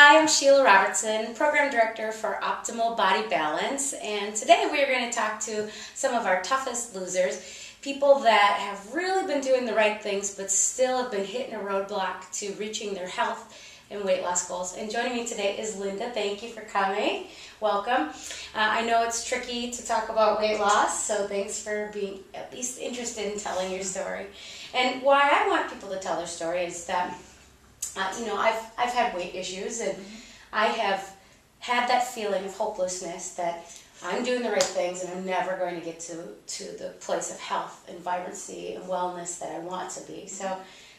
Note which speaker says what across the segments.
Speaker 1: Hi, I'm Sheila Robertson, Program Director for Optimal Body Balance, and today we are going to talk to some of our toughest losers, people that have really been doing the right things but still have been hitting a roadblock to reaching their health and weight loss goals. And joining me today is Linda. Thank you for coming. Welcome. I know it's tricky to talk about weight loss, so thanks for being at least interested in telling your story. And why I want people to tell their story is that I've had weight issues, and I have had that feeling of hopelessness that I'm doing the right things and I'm never going to get to the place of health and vibrancy and wellness that I want to be. So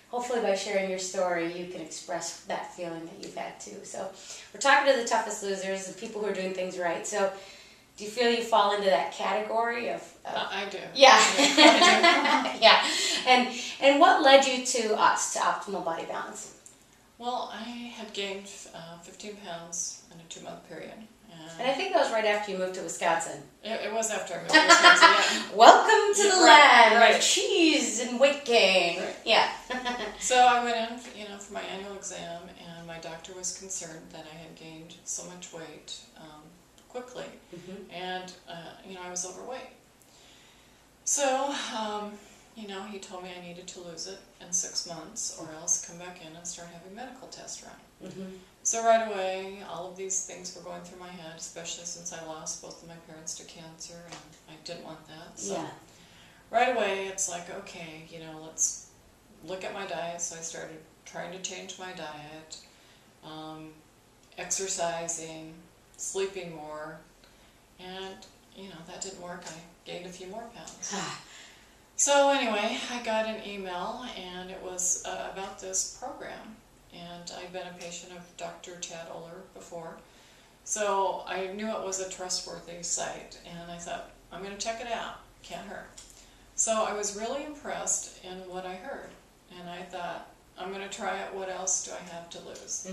Speaker 1: hopefully by sharing your story, you can express that feeling that you've had too. So we're talking to the toughest losers and people who are doing things right. So do you feel you fall into that category of
Speaker 2: I do.
Speaker 1: Yeah.
Speaker 2: I do.
Speaker 1: Yeah. And what led you to us, to Optimal Body Balance?
Speaker 2: Well, I had gained 15 pounds in a 2-month period.
Speaker 1: And I think that was right after you moved to Wisconsin.
Speaker 2: It was after I moved to Wisconsin, yeah.
Speaker 1: Welcome to the land
Speaker 2: of
Speaker 1: cheese and weight gain.
Speaker 2: Right.
Speaker 1: Yeah.
Speaker 2: So I went in, for my annual exam, and my doctor was concerned that I had gained so much weight quickly, and I was overweight. So, he told me I needed to lose it in 6 months, or else come back in and start having medical tests run. So right away, all of these things were going through my head, especially since I lost both of my parents to cancer, and I didn't want that. So right away, it's like, okay, let's look at my diet. So I started trying to change my diet, exercising, sleeping more, and that didn't work. I gained a few more pounds. So anyway, I got an email, and it was about this program. And I'd been a patient of Dr. Chad Oler before, so I knew it was a trustworthy site, and I thought, I'm going to check it out. Can't hurt. So I was really impressed in what I heard, and I thought, I'm going to try it. What else do I have to lose?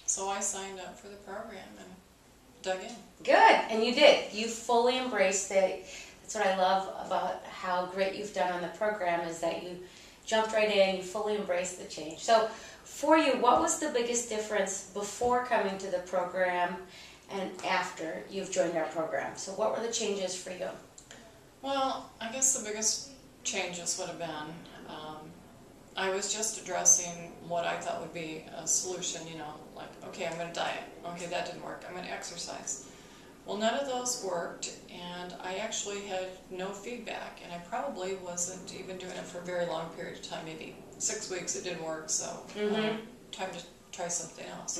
Speaker 2: So I signed up for the program and dug in.
Speaker 1: Good, and you did. You fully embraced it. That's what I love about how great you've done on the program, is that you jumped right in, you fully embraced the change. So for you, what was the biggest difference before coming to the program and after you've joined our program? So what were the changes for you?
Speaker 2: Well, I guess the biggest changes would have been, I was just addressing what I thought would be a solution, like, okay, I'm going to diet. Okay, that didn't work. I'm going to exercise. Well, none of those worked, and I actually had no feedback, and I probably wasn't even doing it for a very long period of time, maybe 6 weeks. It didn't work, so time to try something else.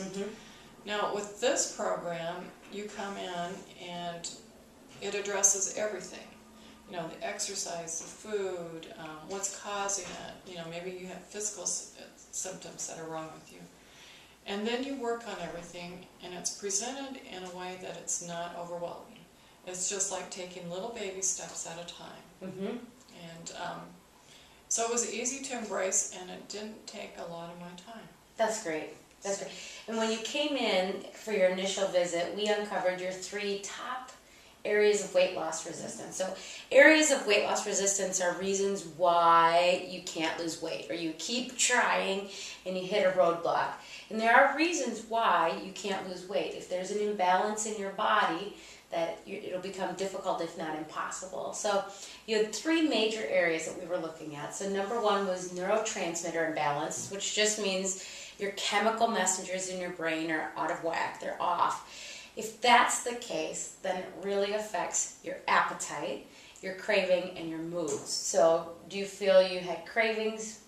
Speaker 2: Now, with this program, you come in and it addresses everything. The exercise, the food, what's causing it. Maybe you have physical symptoms that are wrong with you. And then you work on everything, and it's presented in a way that it's not overwhelming. It's just like taking little baby steps at a time. And so it was easy to embrace, and it didn't take a lot of my time.
Speaker 1: That's great. That's great. And when you came in for your initial visit, we uncovered your 3 top areas of weight loss resistance. So areas of weight loss resistance are reasons why you can't lose weight, or you keep trying and you hit a roadblock. And there are reasons why you can't lose weight. If there's an imbalance in your body, that it'll become difficult, if not impossible. So you had 3 major areas that we were looking at. So number 1 was neurotransmitter imbalance, which just means your chemical messengers in your brain are out of whack, they're off. If that's the case, then it really affects your appetite, your craving, and your moods. So do you feel you had cravings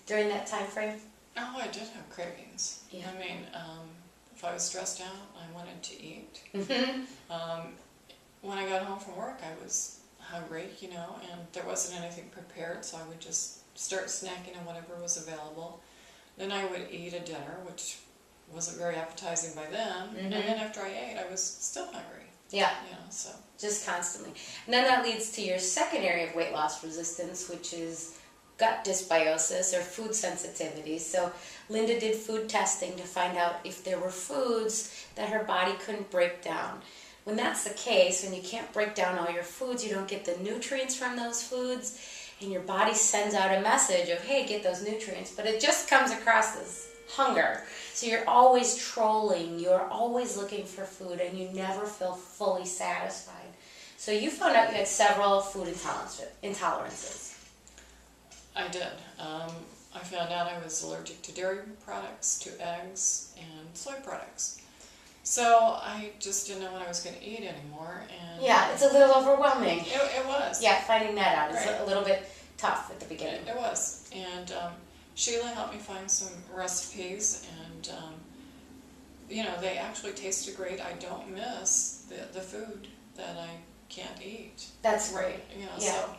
Speaker 1: during that time frame?
Speaker 2: Oh, I did have cravings.
Speaker 1: Yeah.
Speaker 2: I mean, if I was stressed out, I wanted to eat. When I got home from work, I was hungry, and there wasn't anything prepared, so I would just start snacking on whatever was available. Then I would eat a dinner, which wasn't very appetizing by then, and then after I ate, I was still hungry.
Speaker 1: Yeah.
Speaker 2: So.
Speaker 1: Just constantly. And then that leads to your second area of weight loss resistance, which is gut dysbiosis or food sensitivity. So Linda did food testing to find out if there were foods that her body couldn't break down. When that's the case, when you can't break down all your foods, you don't get the nutrients from those foods, and your body sends out a message of, hey, get those nutrients, but it just comes across as hunger. So you're always trolling, you're always looking for food, and you never feel fully satisfied. So you found out you had several food intolerances.
Speaker 2: I did. I found out I was allergic to dairy products, to eggs, and soy products. So I just didn't know what I was going to eat anymore. And
Speaker 1: Yeah, it's a little overwhelming.
Speaker 2: it was.
Speaker 1: Yeah, finding that out is
Speaker 2: Right.
Speaker 1: a little bit tough at the beginning.
Speaker 2: It was. And Sheila helped me find some recipes, and they actually tasted great. I don't miss the food that I can't eat.
Speaker 1: That's great. Yeah.
Speaker 2: So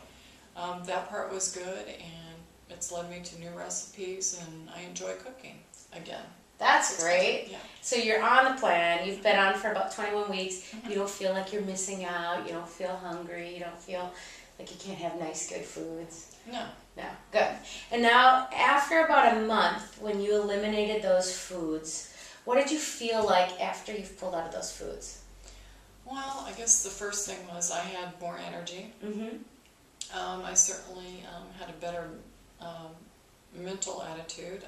Speaker 2: that part was good, and it's led me to new recipes, and I enjoy cooking again.
Speaker 1: That's great.
Speaker 2: Yeah.
Speaker 1: So you're on the plan. You've been on for about 21 weeks. You don't feel like you're missing out. You don't feel hungry. You don't feel like you can't have nice, good foods.
Speaker 2: No.
Speaker 1: No, good. And now, after about a month, when you eliminated those foods, what did you feel like after you've pulled out of those foods?
Speaker 2: Well, I guess the first thing was I had more energy.
Speaker 1: Mm-hmm.
Speaker 2: I certainly had a better mental attitude.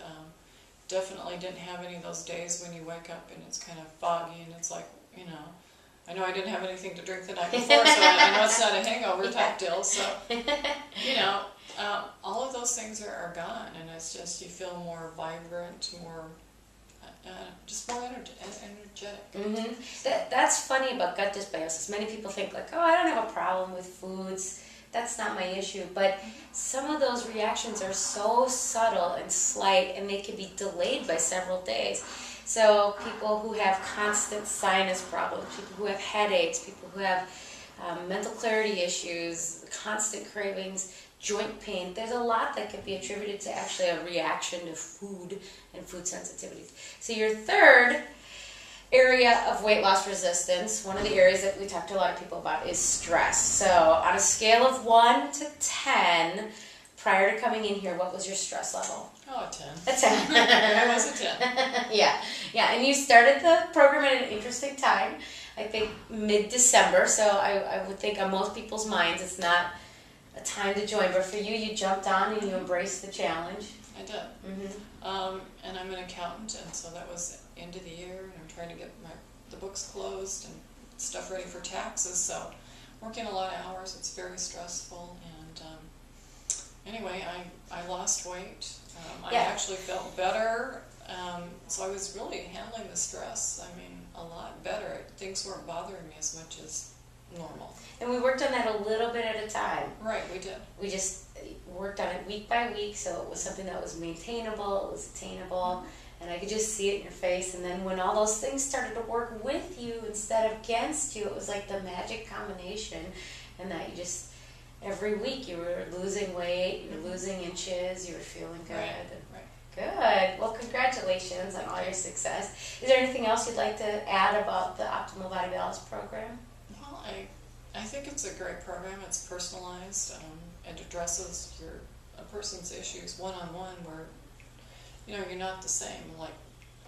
Speaker 2: Definitely didn't have any of those days when you wake up and it's kind of foggy and it's like, I know I didn't have anything to drink the night before, so I know it's not a hangover type deal. So, all of those things are gone, and it's just you feel more vibrant, more just more energetic.
Speaker 1: Mm-hmm. That's funny about gut dysbiosis. Many people think like, oh, I don't have a problem with foods. That's not my issue. But some of those reactions are so subtle and slight, and they can be delayed by several days. So people who have constant sinus problems, people who have headaches, people who have mental clarity issues, constant cravings, joint pain, there's a lot that could be attributed to actually a reaction to food and food sensitivities. So your third area of weight loss resistance, one of the areas that we talk to a lot of people about, is stress. So on a scale of 1 to 10, prior to coming in here, what was your stress level?
Speaker 2: Oh, a 10.
Speaker 1: A 10.
Speaker 2: I was a 10.
Speaker 1: Yeah, and you started the program at an interesting time, I think mid-December, so I would think on most people's minds it's not a time to join, but for you, you jumped on and you embraced the challenge.
Speaker 2: I did.
Speaker 1: Mm-hmm.
Speaker 2: And I'm an accountant, and so that was end of the year, and I'm trying to get the books closed and stuff ready for taxes, so working a lot of hours, it's very stressful, and anyway, I lost weight. I actually felt better, so I was really handling the stress, a lot better. Things weren't bothering me as much as normal.
Speaker 1: And we worked on that a little bit at a time.
Speaker 2: Right, we did.
Speaker 1: We just worked on it week by week, so it was something that was maintainable, it was attainable, and I could just see it in your face. And then when all those things started to work with you instead of against you, it was like the magic combination, and that you just, every week you were losing weight, you were losing inches, you were feeling good.
Speaker 2: Right.
Speaker 1: Good. Well, congratulations on all your success. Is there anything else you'd like to add about the Optimal Body Balance program?
Speaker 2: Well, I think it's a great program. It's personalized. It addresses a person's issues one-on-one where, you're not the same.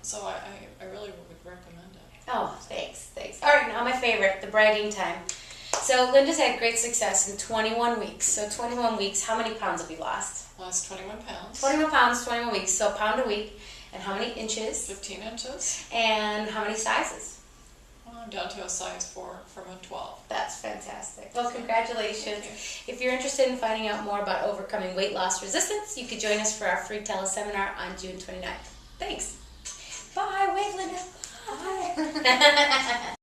Speaker 2: So I really would recommend it.
Speaker 1: Oh, thanks. All right, now my favorite, the bragging time. So Linda's had great success in 21 weeks. So 21 weeks, how many pounds have you lost?
Speaker 2: Lost 21 pounds.
Speaker 1: 21 pounds, 21 weeks, so a pound a week. And how many inches?
Speaker 2: 15 inches.
Speaker 1: And how many sizes?
Speaker 2: Well, I'm down to a size 4 from a 12.
Speaker 1: That's fantastic. Well, congratulations.
Speaker 2: Thank you.
Speaker 1: If you're interested in finding out more about overcoming weight loss resistance, you could join us for our free teleseminar on June 29th. Thanks. Bye. Wave, Linda. Bye.